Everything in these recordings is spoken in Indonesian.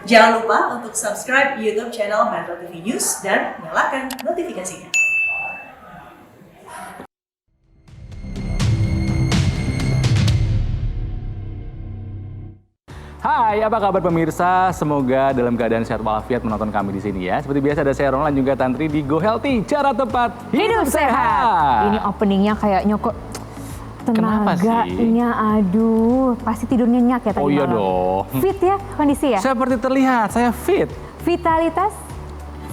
Jangan lupa untuk subscribe YouTube channel Metro TV News dan nyalakan notifikasinya. Hai, apa kabar pemirsa? Semoga dalam keadaan sehat walafiat menonton kami di sini ya. Seperti biasa ada saya Ronald juga Tantri di Go Healthy, cara tepat hidup sehat. Ini openingnya kayaknya kok Kenapa sih? tenaganya, aduh, pasti tidur nyenyak ya tadi Oh iya malam. dong. Fit ya kondisi ya? Seperti terlihat, saya fit. Vitalitas?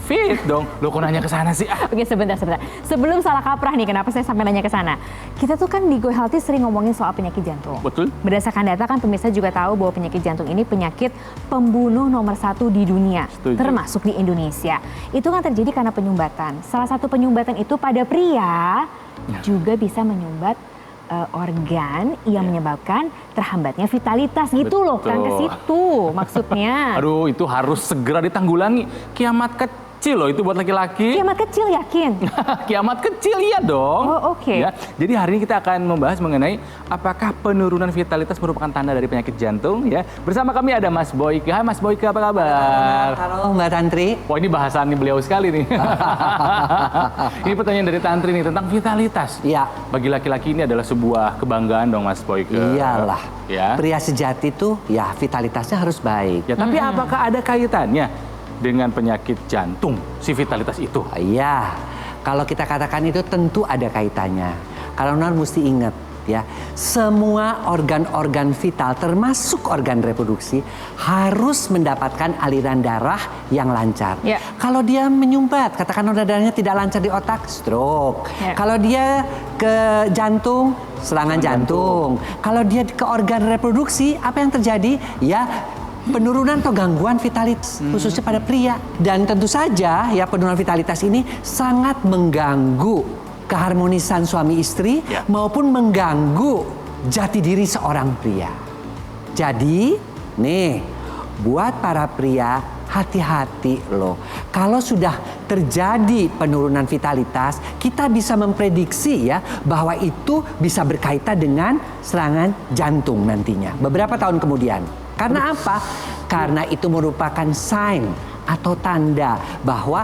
Fit dong. Lo kok nanya ke sana sih? Oke, sebentar. Sebelum salah kaprah nih, kenapa saya sampai nanya ke sana? Kita tuh kan di Go Healthy sering ngomongin soal penyakit jantung. Betul. Berdasarkan data kan pemirsa juga tahu bahwa penyakit jantung ini penyakit pembunuh nomor 1 di dunia. Setuju. Termasuk di Indonesia. Itu kan terjadi karena penyumbatan. Salah satu penyumbatan itu pada pria juga bisa menyumbat organ yang menyebabkan terhambatnya vitalitas gitu loh, kan ke situ maksudnya. Aduh, itu harus segera ditanggulangi. Kiamat kecil loh itu buat laki-laki. Kiamat kecil yakin? Kiamat kecil iya dong. Oh, oke. Ya, jadi hari ini kita akan membahas mengenai apakah penurunan vitalitas merupakan tanda dari penyakit jantung ya. Bersama kami ada Mas Boyke. Hai Mas Boyke, apa kabar? Halo Mbak Tantri. Wah, ini bahasan beliau sekali nih. Ini pertanyaan dari Tantri nih tentang vitalitas. Iya. Bagi laki-laki ini adalah sebuah kebanggaan dong Mas Boyke. Iyalah. Ya. Pria sejati tuh ya vitalitasnya harus baik. Ya, tapi apakah ada kaitannya dengan penyakit jantung, si vitalitas itu? Iya. Kalau kita katakan itu tentu ada kaitannya. Kalau non mesti ingat ya, semua organ-organ vital termasuk organ reproduksi harus mendapatkan aliran darah yang lancar. Ya. Kalau dia menyumbat, katakan aliran darahnya tidak lancar di otak, stroke. Ya. Kalau dia ke jantung, serangan jantung. Kalau dia ke organ reproduksi, apa yang terjadi? Ya, penurunan atau gangguan vitalitas khususnya pada pria. Dan tentu saja ya penurunan vitalitas ini sangat mengganggu keharmonisan suami istri maupun mengganggu jati diri seorang pria. Jadi nih buat para pria hati-hati loh. Kalau sudah terjadi penurunan vitalitas, kita bisa memprediksi ya bahwa itu bisa berkaitan dengan serangan jantung nantinya beberapa tahun kemudian. Karena apa? Karena itu merupakan sign atau tanda bahwa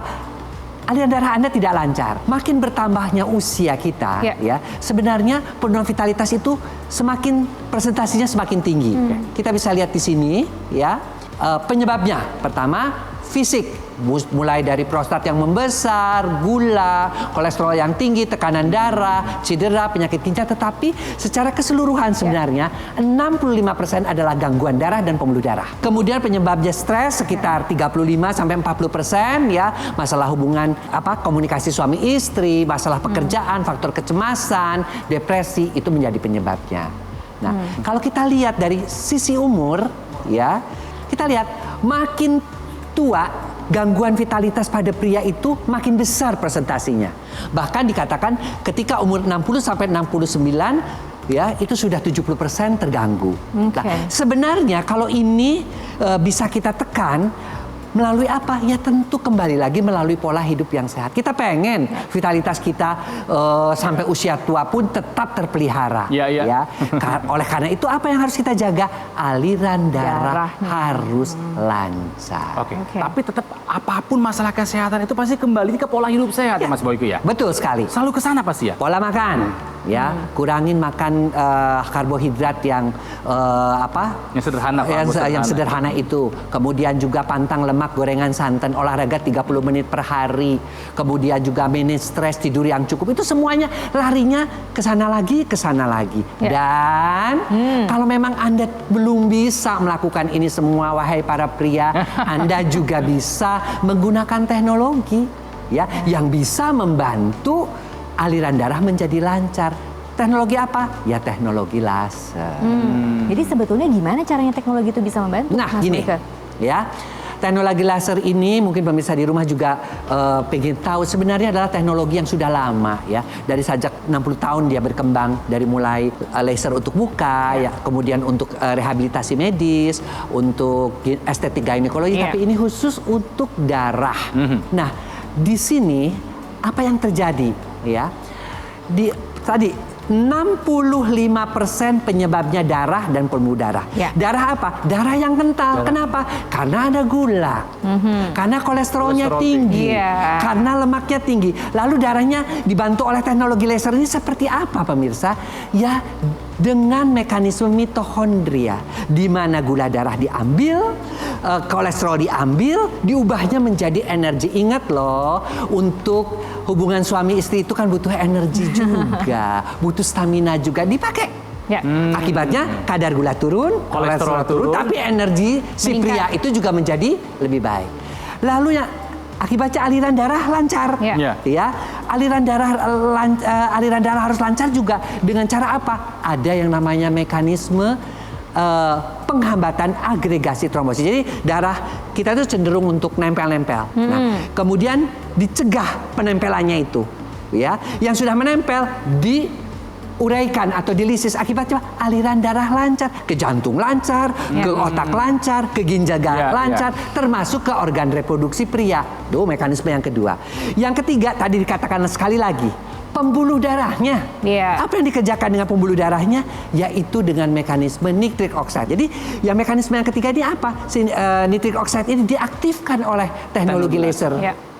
aliran darah Anda tidak lancar. Makin bertambahnya usia kita, ya sebenarnya penurunan vitalitas itu semakin presentasinya semakin tinggi. Kita bisa lihat di sini, ya penyebabnya. Pertama, fisik. Mulai dari prostat yang membesar, gula, kolesterol yang tinggi, tekanan darah, cedera, penyakit ginjal. Tetapi secara keseluruhan sebenarnya 65% adalah gangguan darah dan pembuluh darah. Kemudian penyebabnya stres sekitar 35-40% ya. Masalah hubungan komunikasi suami istri, masalah pekerjaan, faktor kecemasan, depresi itu menjadi penyebabnya. Nah, kalau kita lihat dari sisi umur ya, kita lihat makin tua gangguan vitalitas pada pria itu makin besar presentasinya. Bahkan dikatakan ketika umur 60 sampai 69 ya itu sudah 70% terganggu. Nah, sebenarnya kalau ini bisa kita tekan melalui apa? Ya tentu kembali lagi melalui pola hidup yang sehat. Kita pengen vitalitas kita sampai usia tua pun tetap terpelihara. Ya. Oleh karena itu apa yang harus kita jaga? Aliran darah harus lancar. Oke. Tapi tetap apapun masalah kesehatan itu pasti kembali ke pola hidup sehat ya Mas Boyke ya? Betul sekali. Selalu ke sana pasti ya? Pola makan. Ya, kurangin makan karbohidrat yang yang sederhana, yang sederhana itu. Kemudian juga pantang lemak, gorengan, santan, olahraga 30 menit per hari. Kemudian juga manage stres, tidur yang cukup. Itu semuanya larinya ke sana lagi, ke sana lagi. Dan kalau memang Anda belum bisa melakukan ini semua, wahai para pria, Anda juga bisa menggunakan teknologi ya yang bisa membantu aliran darah menjadi lancar. Teknologi apa? Ya teknologi laser. Jadi sebetulnya gimana caranya teknologi itu bisa membantu? Nah Mas gini, Boyke? ya teknologi laser ini mungkin pemirsa di rumah juga pengen tahu sebenarnya adalah teknologi yang sudah lama ya. Dari sejak 60 tahun dia berkembang, dari mulai laser untuk muka, ya kemudian untuk rehabilitasi medis, untuk estetik ginekologi, tapi ini khusus untuk darah. Nah di sini apa yang terjadi ya? Tadi 65% penyebabnya darah dan pembuluh darah. Ya. Darah apa? Darah yang kental. Kenapa? Karena ada gula. Karena kolesterolnya Kolesterol tinggi. Iya. Karena lemaknya tinggi. Lalu darahnya dibantu oleh teknologi laser ini seperti apa pemirsa? Ya, dengan mekanisme mitochondria, di mana gula darah diambil, kolesterol diambil, diubahnya menjadi energi. Ingat loh, untuk hubungan suami istri itu kan butuh energi juga, butuh stamina juga, dipakai. Ya. Akibatnya kadar gula turun, kolesterol turun, tapi energi si pria itu juga menjadi lebih baik. Lalu ya, akibatnya aliran darah lancar. Ya. Ya, aliran darah harus lancar juga dengan cara apa? Ada yang namanya mekanisme penghambatan agregasi trombosit. Jadi darah kita itu cenderung untuk nempel-nempel. Nah, kemudian dicegah penempelannya itu, ya. Yang sudah menempel diuraikan atau dilisis, akibatnya aliran darah lancar, ke jantung lancar, ke otak lancar, ke ginjal lancar, termasuk ke organ reproduksi pria. Tuh mekanisme yang kedua. Yang ketiga tadi dikatakan sekali lagi, pembuluh darahnya. Apa yang dikerjakan dengan pembuluh darahnya? Yaitu dengan mekanisme nitric oxide. Jadi yang mekanisme yang ketiga ini apa? Nitric oxide ini diaktifkan oleh teknologi laser.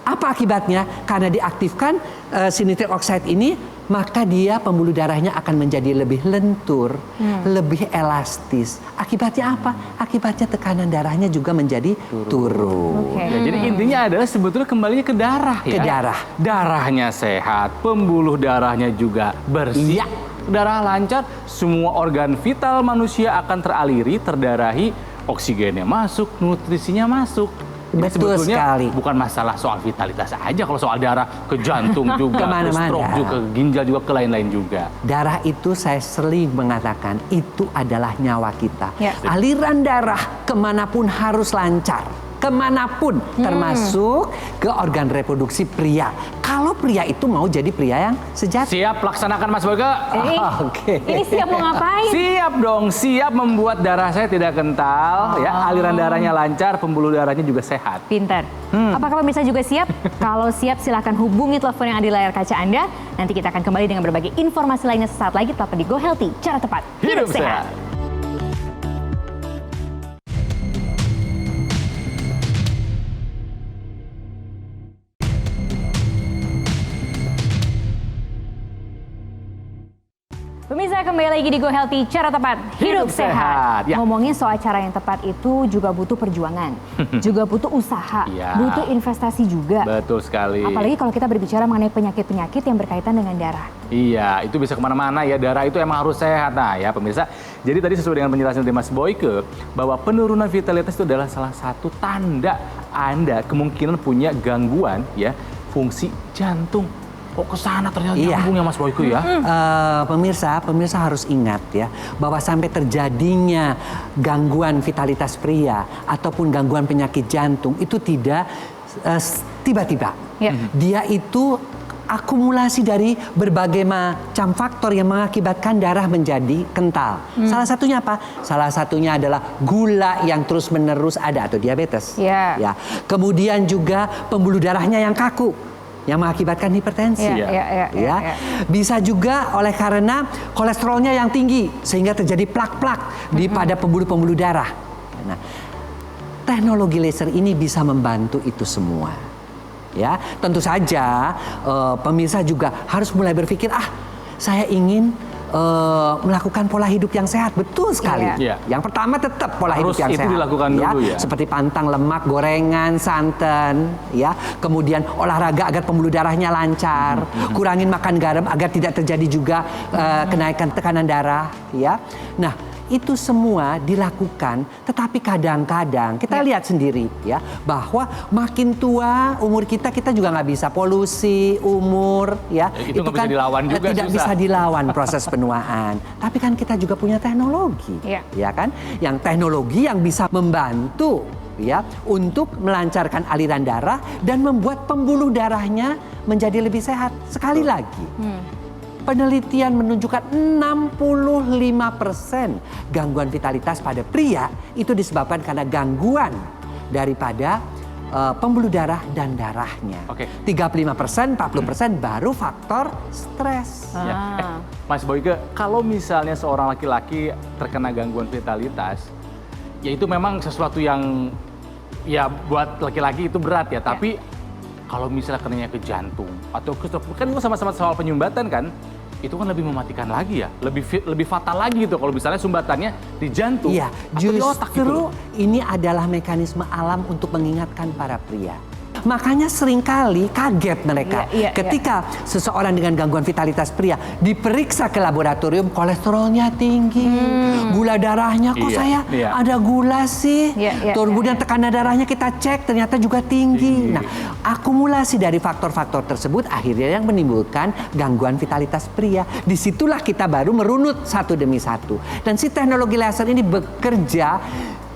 Apa akibatnya? Karena diaktifkan si nitric oxide ini, maka dia pembuluh darahnya akan menjadi lebih lentur, lebih elastis. Akibatnya apa? Akibatnya tekanan darahnya juga menjadi turun. Ya, jadi intinya adalah sebetulnya kembalinya ke darah ya. Ke darah. Darahnya sehat, pembuluh darahnya juga bersih. Iya. Darah lancar, semua organ vital manusia akan teraliri, terdarahi, oksigennya masuk, nutrisinya masuk. Jadi Betul sebetulnya sekali. bukan masalah soal vitalitas aja, kalau soal darah ke jantung juga, ke Kemana-mana. stroke juga, ke ginjal juga, ke lain-lain juga. Darah itu saya sering mengatakan itu adalah nyawa kita. Ya. Aliran darah kemanapun harus lancar. Kemanapun, termasuk ke organ reproduksi pria. Kalau pria itu mau jadi pria yang sejati. Siap laksanakan Mas Boyke? Oke. Ini siap mau ngapain? Siap dong, siap membuat darah saya tidak kental, ya, aliran darahnya lancar, pembuluh darahnya juga sehat. Pinter. Apakah pemirsa juga siap? Kalau siap silahkan hubungi telepon yang ada di layar kaca Anda. Nanti kita akan kembali dengan berbagai informasi lainnya sesaat lagi tetap di Go Healthy, cara tepat hidup sehat. Pemirsa, kembali lagi di Go Healthy, cara tepat hidup sehat. Ya. Ngomongin soal cara yang tepat itu juga butuh perjuangan, juga butuh usaha, Ya. butuh investasi juga. Betul sekali. Apalagi kalau kita berbicara mengenai penyakit-penyakit yang berkaitan dengan darah. Iya, itu bisa kemana-mana ya, darah itu emang harus sehat. Nah ya pemirsa, jadi tadi sesuai dengan penjelasan dari Mas Boyke, bahwa penurunan vitalitas itu adalah salah satu tanda Anda kemungkinan punya gangguan ya fungsi jantung. Kok kesana ternyata nyambung ya Mas Boyke ya? Pemirsa harus ingat ya, bahwa sampai terjadinya gangguan vitalitas pria ataupun gangguan penyakit jantung itu tidak tiba-tiba. Dia itu akumulasi dari berbagai macam faktor yang mengakibatkan darah menjadi kental. Salah satunya apa? Salah satunya adalah gula yang terus-menerus ada atau diabetes. Ya. Kemudian juga pembuluh darahnya yang kaku, yang mengakibatkan hipertensi. Bisa juga oleh karena kolesterolnya yang tinggi sehingga terjadi plak-plak di pada pembuluh-pembuluh darah. Nah, teknologi laser ini bisa membantu itu semua. Ya, tentu saja pemirsa juga harus mulai berpikir, saya ingin melakukan pola hidup yang sehat. Betul sekali. Yang pertama tetap pola hidup yang sehat. Dilakukan dulu ya. Seperti pantang lemak, gorengan, santan, ya. Kemudian olahraga agar pembuluh darahnya lancar, kurangin makan garam agar tidak terjadi juga kenaikan tekanan darah, ya. Nah, itu semua dilakukan, tetapi kadang-kadang kita lihat sendiri ya, bahwa makin tua umur kita juga nggak bisa, polusi umur ya, itu kan bisa dilawan juga, tidak bisa dilawan proses penuaan. Tapi kan kita juga punya teknologi, ya kan, yang teknologi yang bisa membantu ya untuk melancarkan aliran darah dan membuat pembuluh darahnya menjadi lebih sehat. Sekali lagi. Penelitian menunjukkan 65% gangguan vitalitas pada pria itu disebabkan karena gangguan daripada pembuluh darah dan darahnya. Oke. 35%, 40% baru faktor stres. Ya. Mas Boyke, kalau misalnya seorang laki-laki terkena gangguan vitalitas, ya itu memang sesuatu yang ya buat laki-laki itu berat ya. Tapi kalau misalnya kenanya ke jantung atau ke stroke, kan itu sama-sama soal penyumbatan kan, itu kan lebih mematikan lagi ya, lebih fatal lagi gitu kalau misalnya sumbatannya di jantung Iya, atau di otak gitu. justru ini adalah mekanisme alam untuk mengingatkan para pria. Makanya seringkali kaget mereka ketika seseorang dengan gangguan vitalitas pria diperiksa ke laboratorium, kolesterolnya tinggi, gula darahnya kok saya ada gula sih, kemudian tekanan darahnya kita cek ternyata juga tinggi. Nah, akumulasi dari faktor-faktor tersebut akhirnya yang menimbulkan gangguan vitalitas pria. Disitulah kita baru merunut satu demi satu. Dan si teknologi laser ini bekerja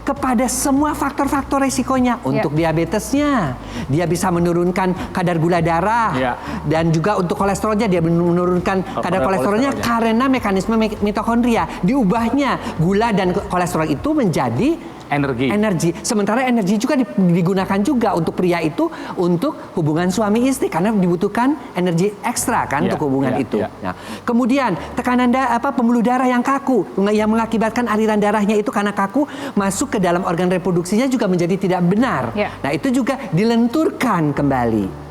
kepada semua faktor-faktor resikonya. Untuk diabetesnya, dia bisa menurunkan kadar gula darah. Dan juga untuk kolesterolnya, dia menurunkan kadar kolesterolnya karena mekanisme mitokondria. Diubahnya gula dan kolesterol itu menjadi energi. Sementara energi juga digunakan juga untuk pria itu untuk hubungan suami istri karena dibutuhkan energi ekstra kan untuk hubungan itu. Nah, kemudian tekanan pembuluh darah yang kaku yang mengakibatkan aliran darahnya itu karena kaku masuk ke dalam organ reproduksinya juga menjadi tidak benar. Nah, itu juga dilenturkan kembali.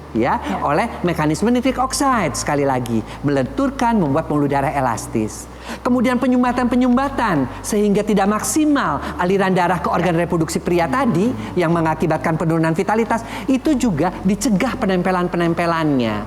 Oleh mekanisme nitric oxide, sekali lagi melenturkan, membuat pembuluh darah elastis. Kemudian penyumbatan sehingga tidak maksimal aliran darah ke organ reproduksi pria tadi yang mengakibatkan penurunan vitalitas, itu juga dicegah penempelannya,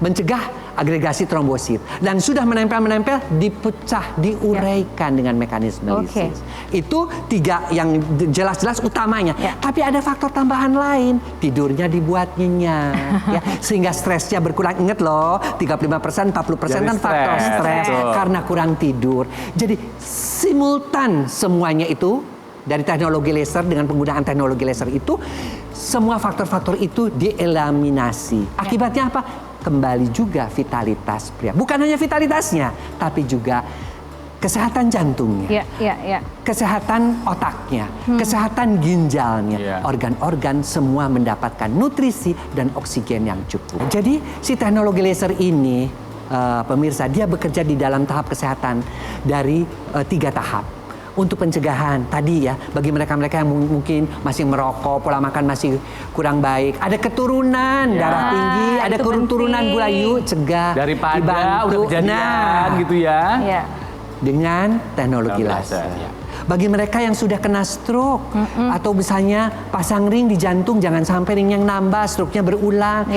mencegah agregasi trombosit, dan sudah menempel dipecah, diuraikan dengan mekanisme lisis. Itu 3 yang jelas-jelas utamanya. Tapi ada faktor tambahan lain, tidurnya dibuat nyenyak, sehingga stresnya berkurang. Ingat loh, 35%, 40% kan faktor stres karena kurang tidur. Jadi simultan semuanya itu dari teknologi laser, dengan penggunaan teknologi laser itu, semua faktor-faktor itu dieliminasi. Akibatnya apa? Kembali juga vitalitas pria. Bukan hanya vitalitasnya, tapi juga kesehatan jantungnya, kesehatan otaknya, kesehatan ginjalnya, organ-organ semua mendapatkan nutrisi dan oksigen yang cukup. Jadi si teknologi laser ini, pemirsa, dia bekerja di dalam tahap kesehatan dari 3 tahap. Untuk pencegahan tadi ya, bagi mereka-mereka yang mungkin masih merokok, pola makan masih kurang baik, ada keturunan darah tinggi, ada keturunan gula, yuk cegah daripada dibantu. udah kejadian gitu ya. Dengan teknologi laser. Bagi mereka yang sudah kena stroke atau misalnya pasang ring di jantung, jangan sampai ring yang nambah, stroke-nya berulang.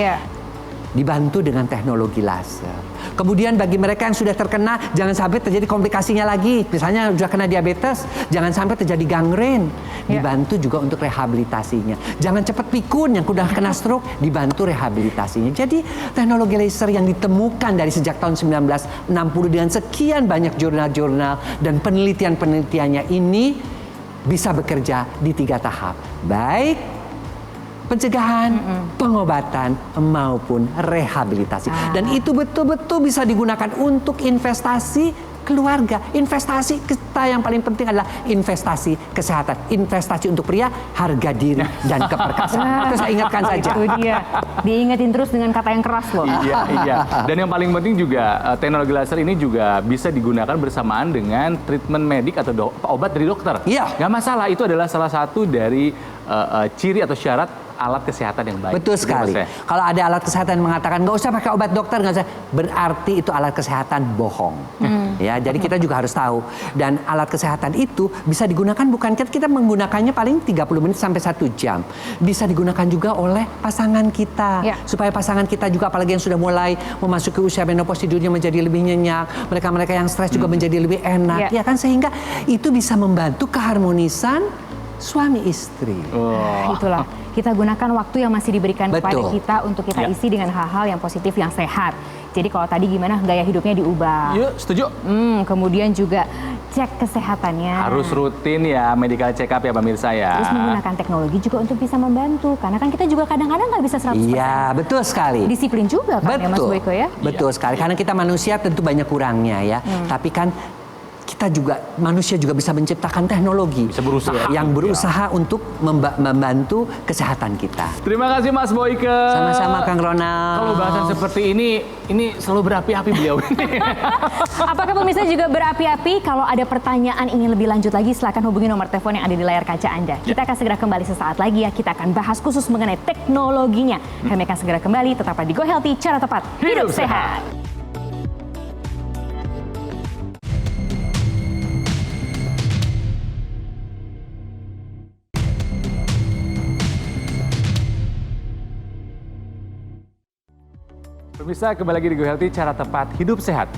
Dibantu dengan teknologi laser. Kemudian bagi mereka yang sudah terkena, jangan sampai terjadi komplikasinya lagi. Misalnya sudah kena diabetes, jangan sampai terjadi gangren. Dibantu juga untuk rehabilitasinya. Jangan cepat pikun yang sudah kena stroke, dibantu rehabilitasinya. Jadi teknologi laser yang ditemukan dari sejak tahun 1960 dengan sekian banyak jurnal-jurnal dan penelitian-penelitiannya ini bisa bekerja di 3 tahap. Baik pencegahan, pengobatan, maupun rehabilitasi. Dan itu betul-betul bisa digunakan untuk investasi keluarga. Investasi kita yang paling penting adalah investasi kesehatan. Investasi untuk pria, harga diri, dan keperkasaan. Itu saya ingatkan saja. Itu dia. Diingetin terus dengan kata yang keras loh. Iya. Dan yang paling penting juga, teknologi laser ini juga bisa digunakan bersamaan dengan treatment medik atau obat dari dokter. Nggak masalah, itu adalah salah satu dari ciri atau syarat alat kesehatan yang baik. Betul sekali. Kalau ada alat kesehatan yang mengatakan nggak usah pakai obat dokter, nggak usah, berarti itu alat kesehatan bohong. Jadi kita juga harus tahu. Dan alat kesehatan itu bisa digunakan, bukan kita menggunakannya paling 30 menit sampai 1 jam. Bisa digunakan juga oleh pasangan kita. Supaya pasangan kita juga, apalagi yang sudah mulai memasuki usia menopause, tidurnya menjadi lebih nyenyak. Mereka-mereka yang stres juga menjadi lebih enak. Sehingga itu bisa membantu keharmonisan suami istri. Itulah, kita gunakan waktu yang masih diberikan kepada kita untuk kita isi dengan hal-hal yang positif, yang sehat. Jadi kalau tadi gimana gaya hidupnya diubah. Setuju. Kemudian juga cek kesehatannya. Harus rutin ya, medical check up ya pemirsa ya. Terus menggunakan teknologi juga untuk bisa membantu. Karena kan kita juga kadang-kadang nggak bisa 100%. Iya, betul sekali. Disiplin juga kan ya Mas Boyko ya. Betul sekali, karena kita manusia tentu banyak kurangnya ya. Tapi kan manusia juga bisa menciptakan teknologi. Bisa berusaha. Yang berusaha untuk membantu kesehatan kita. Terima kasih Mas Boyke. Sama-sama Kang Ronald. Kalau bahasan seperti ini selalu berapi-api beliau ini. Apakah pemirsa juga berapi-api? Kalau ada pertanyaan ingin lebih lanjut lagi, silakan hubungi nomor telepon yang ada di layar kaca Anda. Kita akan segera kembali sesaat lagi ya. Kita akan bahas khusus mengenai teknologinya. Kami akan segera kembali, tetaplah di Go Healthy, cara tepat hidup sehat. Pemirsa, kembali lagi di Go Healthy, cara tepat hidup sehat.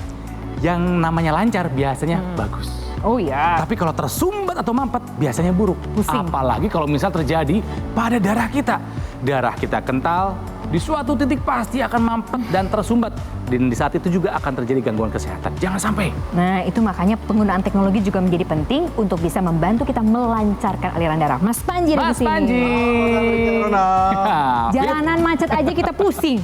Yang namanya lancar biasanya bagus. Oh ya. Tapi kalau tersumbat atau mampet biasanya buruk. Pusing. Apalagi kalau misal terjadi pada darah kita. Darah kita kental, di suatu titik pasti akan mampet dan tersumbat. Dan di saat itu juga akan terjadi gangguan kesehatan. Jangan sampai. Nah, itu makanya penggunaan teknologi juga menjadi penting untuk bisa membantu kita melancarkan aliran darah. Mas Panji ada di Mas sini. Panji. Jalanan macet aja kita pusing.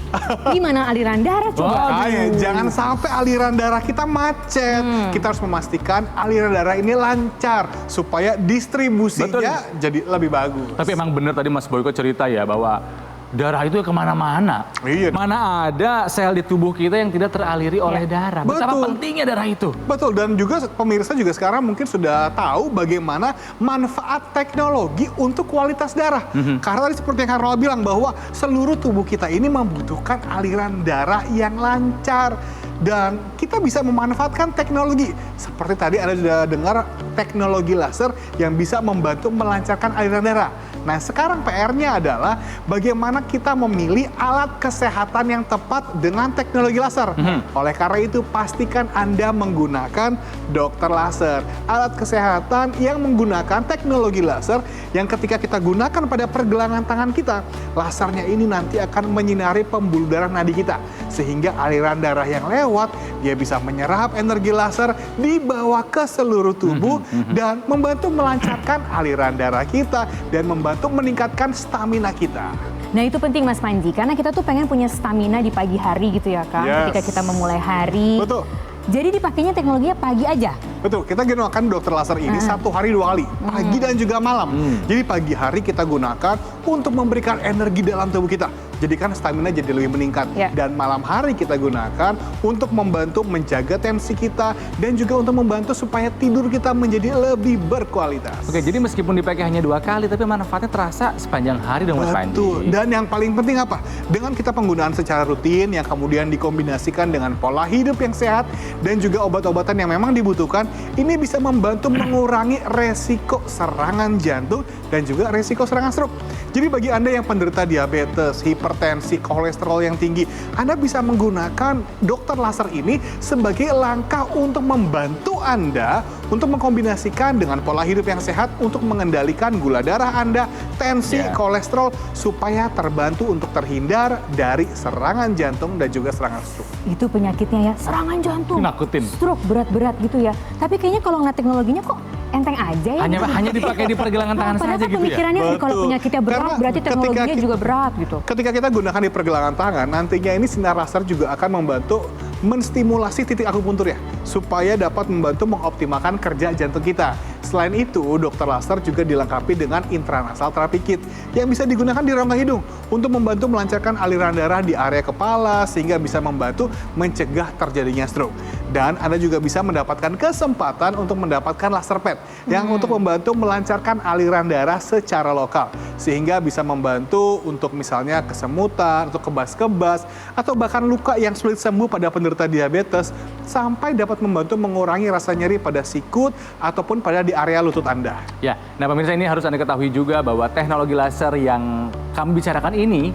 Gimana aliran darah coba? Makanya jangan sampai aliran darah kita macet. Kita harus memastikan aliran darah ini lancar supaya distribusinya jadi lebih bagus. Tapi emang benar tadi Mas Boyko cerita ya bahwa darah itu kemana-mana. Iya. Mana ada sel di tubuh kita yang tidak teraliri oleh darah. Betapa Betul. pentingnya darah itu. Betul, dan juga pemirsa juga sekarang mungkin sudah tahu bagaimana manfaat teknologi untuk kualitas darah. Karena tadi seperti yang Karol bilang bahwa seluruh tubuh kita ini membutuhkan aliran darah yang lancar. Dan kita bisa memanfaatkan teknologi. Seperti tadi Anda sudah dengar teknologi laser yang bisa membantu melancarkan aliran darah. Nah sekarang PR-nya adalah bagaimana kita memilih alat kesehatan yang tepat dengan teknologi laser. Oleh karena itu pastikan Anda menggunakan dokter laser. Alat kesehatan yang menggunakan teknologi laser yang ketika kita gunakan pada pergelangan tangan kita, lasernya ini nanti akan menyinari pembuluh darah nadi kita. Sehingga aliran darah yang lewat, dia bisa menyerap energi laser dibawa ke seluruh tubuh dan membantu melancarkan aliran darah kita dan membantu meningkatkan stamina kita. Nah itu penting Mas Panji, karena kita tuh pengen punya stamina di pagi hari gitu ya kan, Yes. ketika kita memulai hari. Betul. Jadi dipakainya teknologinya pagi aja. Betul, kita gunakan dokter laser ini 1 hari 2 kali, pagi dan juga malam. Jadi pagi hari kita gunakan untuk memberikan energi dalam tubuh kita. Jadikan stamina jadi lebih meningkat. Ya. Dan malam hari kita gunakan untuk membantu menjaga tensi kita dan juga untuk membantu supaya tidur kita menjadi lebih berkualitas. Oke, jadi meskipun dipakai hanya 2 kali, tapi manfaatnya terasa sepanjang hari dong Mas Panji. Betul. Dan yang paling penting apa? Dengan kita penggunaan secara rutin yang kemudian dikombinasikan dengan pola hidup yang sehat dan juga obat-obatan yang memang dibutuhkan, ini bisa membantu mengurangi resiko serangan jantung dan juga resiko serangan stroke. Jadi bagi Anda yang penderita diabetes, hipertensi, kolesterol yang tinggi, Anda bisa menggunakan dokter laser ini sebagai langkah untuk membantu Anda untuk mengkombinasikan dengan pola hidup yang sehat untuk mengendalikan gula darah Anda, tensi, kolesterol, supaya terbantu untuk terhindar dari serangan jantung dan juga serangan stroke. Itu penyakitnya ya, serangan jantung. Nakutin. Stroke berat-berat gitu ya. Tapi kayaknya kalau ngeliat teknologinya kok enteng aja ya. Hanya dipakai di pergelangan tangan Padahal saja kan gitu ya. pemikirannya kalau Betul. penyakitnya berat, Karena berarti teknologinya juga berat gitu. Ketika kita gunakan di pergelangan tangan, nantinya ini sinar laser juga akan membantu menstimulasi titik akupuntur ya, supaya dapat membantu mengoptimalkan kerja jantung kita. Selain itu, dokter laser juga dilengkapi dengan intranasal therapy kit yang bisa digunakan di rongga hidung untuk membantu melancarkan aliran darah di area kepala sehingga bisa membantu mencegah terjadinya stroke. Dan Anda juga bisa mendapatkan kesempatan untuk mendapatkan laser pad yang untuk membantu melancarkan aliran darah secara lokal sehingga bisa membantu untuk misalnya kesemutan, atau kebas-kebas, atau bahkan luka yang sulit sembuh pada penderita diabetes sampai dapat membantu mengurangi rasa nyeri pada sikut ataupun pada di area lutut Anda. Ya, nah pemirsa ini harus Anda ketahui juga bahwa teknologi laser yang kami bicarakan ini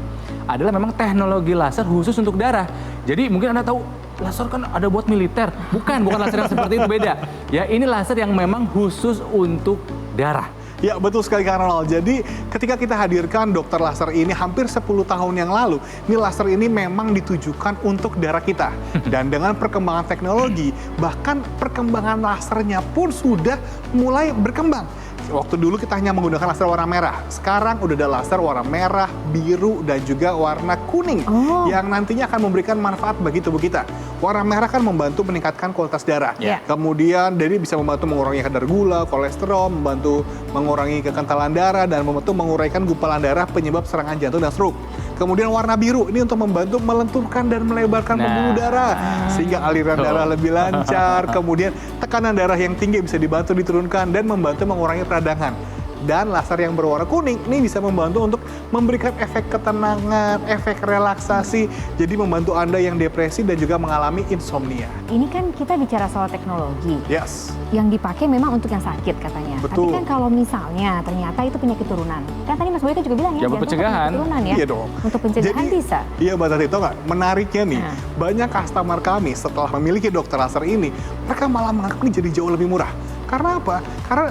adalah memang teknologi laser khusus untuk darah. Jadi mungkin Anda tahu laser kan ada buat militer. Bukan laser yang seperti itu, beda. Ya, ini laser yang memang khusus untuk darah. Ya, betul sekali Kang Ronald. Jadi ketika kita hadirkan dokter laser ini hampir 10 tahun yang lalu, ini laser ini memang ditujukan untuk darah kita. Dan dengan perkembangan teknologi, bahkan perkembangan lasernya pun sudah mulai berkembang. Waktu dulu kita hanya menggunakan laser warna merah. Sekarang udah ada laser warna merah, biru, dan juga warna kuning. Yang nantinya akan memberikan manfaat bagi tubuh kita. Warna merah kan membantu meningkatkan kualitas darah. Kemudian jadi bisa membantu mengurangi kadar gula, kolesterol, membantu mengurangi kekentalan darah, dan membantu menguraikan gumpalan darah penyebab serangan jantung dan stroke. Kemudian warna biru ini untuk membantu melenturkan dan melebarkan pembuluh darah sehingga aliran darah lebih lancar. Kemudian tekanan darah yang tinggi bisa dibantu diturunkan dan membantu mengurangi peradangan. Dan laser yang berwarna kuning ini bisa membantu untuk memberikan efek ketenangan, efek relaksasi, jadi membantu Anda yang depresi dan juga mengalami insomnia. Ini kan kita bicara soal teknologi. Yes. Yang dipakai memang untuk yang sakit katanya. Betul. Tapi kan kalau misalnya ternyata itu penyakit turunan. Kan tadi Mas Boy kan juga bilang ya, Ya, buat jantung pencegahan. penyakit turunan ya. Iya dong. Untuk pencegahan bisa. Iya Mbak Tati, tau nggak? Menariknya nih, banyak customer kami setelah memiliki dokter laser ini, mereka malah mengaku ini jadi jauh lebih murah. Karena apa? Karena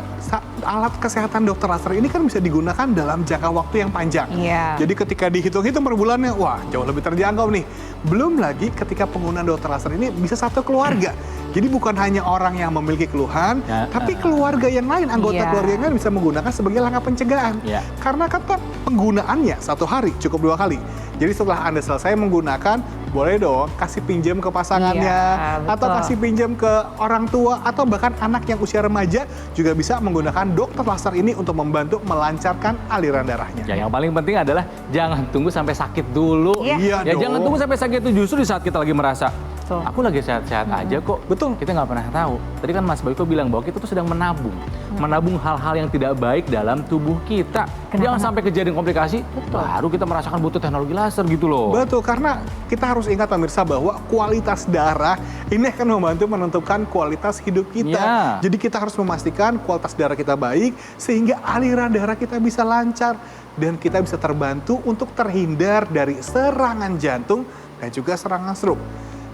alat kesehatan dokter laser ini kan bisa digunakan dalam jangka waktu yang panjang. Iya. Jadi ketika dihitung-hitung per bulannya, wah jauh lebih terjangkau nih. Belum lagi ketika penggunaan dokter laser ini bisa satu keluarga. Jadi bukan hanya orang yang memiliki keluhan, tapi keluarga yang lain, anggota keluarga yang lain bisa menggunakan sebagai langkah pencegahan. Karena kata penggunaannya satu hari cukup 2 kali. Jadi setelah Anda selesai menggunakan, boleh dong kasih pinjam ke pasangannya, atau kasih pinjam ke orang tua, atau bahkan anak yang usia remaja juga bisa menggunakan dokter laser ini untuk membantu melancarkan aliran darahnya. Ya, yang paling penting adalah jangan tunggu sampai sakit dulu. Iya Ya, dong. jangan tunggu sampai sakit itu, justru di saat kita lagi merasa aku lagi sehat-sehat aja kok. Betul. Kita nggak pernah tahu. Tadi kan Mas Boyko bilang bahwa kita tuh sedang menabung. Menabung hal-hal yang tidak baik dalam tubuh kita. Jangan sampai kejadian komplikasi, baru kita merasakan butuh teknologi laser gitu loh. Betul, karena kita harus ingat pemirsa bahwa kualitas darah ini akan membantu menentukan kualitas hidup kita. Jadi kita harus memastikan kualitas darah kita baik sehingga aliran darah kita bisa lancar dan kita bisa terbantu untuk terhindar dari serangan jantung dan juga serangan stroke.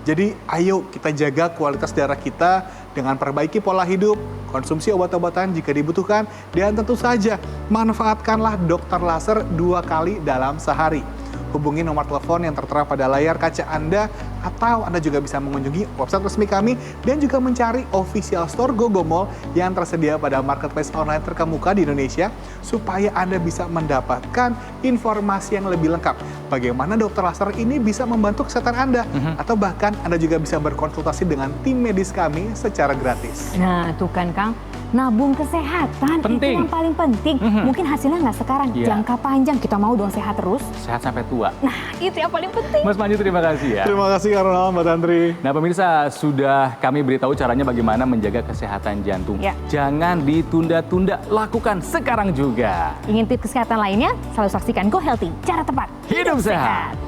Jadi ayo kita jaga kualitas darah kita dengan perbaiki pola hidup, konsumsi obat-obatan jika dibutuhkan, dan tentu saja manfaatkanlah dokter laser 2 kali dalam sehari. Hubungi nomor telepon yang tertera pada layar kaca Anda, atau Anda juga bisa mengunjungi website resmi kami dan juga mencari official store GoGo Mall yang tersedia pada marketplace online terkemuka di Indonesia, supaya Anda bisa mendapatkan informasi yang lebih lengkap. Bagaimana dokter laser ini bisa membantu kesehatan Anda, atau bahkan Anda juga bisa berkonsultasi dengan tim medis kami secara gratis. Nah, tuh kan Kang, nabung kesehatan Penting. itu yang paling penting. Mungkin hasilnya nggak sekarang, jangka panjang kita mau dong sehat terus. Sehat sampai tua. Nah, itu yang paling penting. Mas Manju, terima kasih ya. Terima kasih karena Mbak Tantri. Nah pemirsa, sudah kami beritahu caranya bagaimana menjaga kesehatan jantung. Jangan ditunda-tunda, lakukan sekarang juga. Ingin tips kesehatan lainnya? Selalu saksikan Go Healthy, cara tepat Hidup sehat.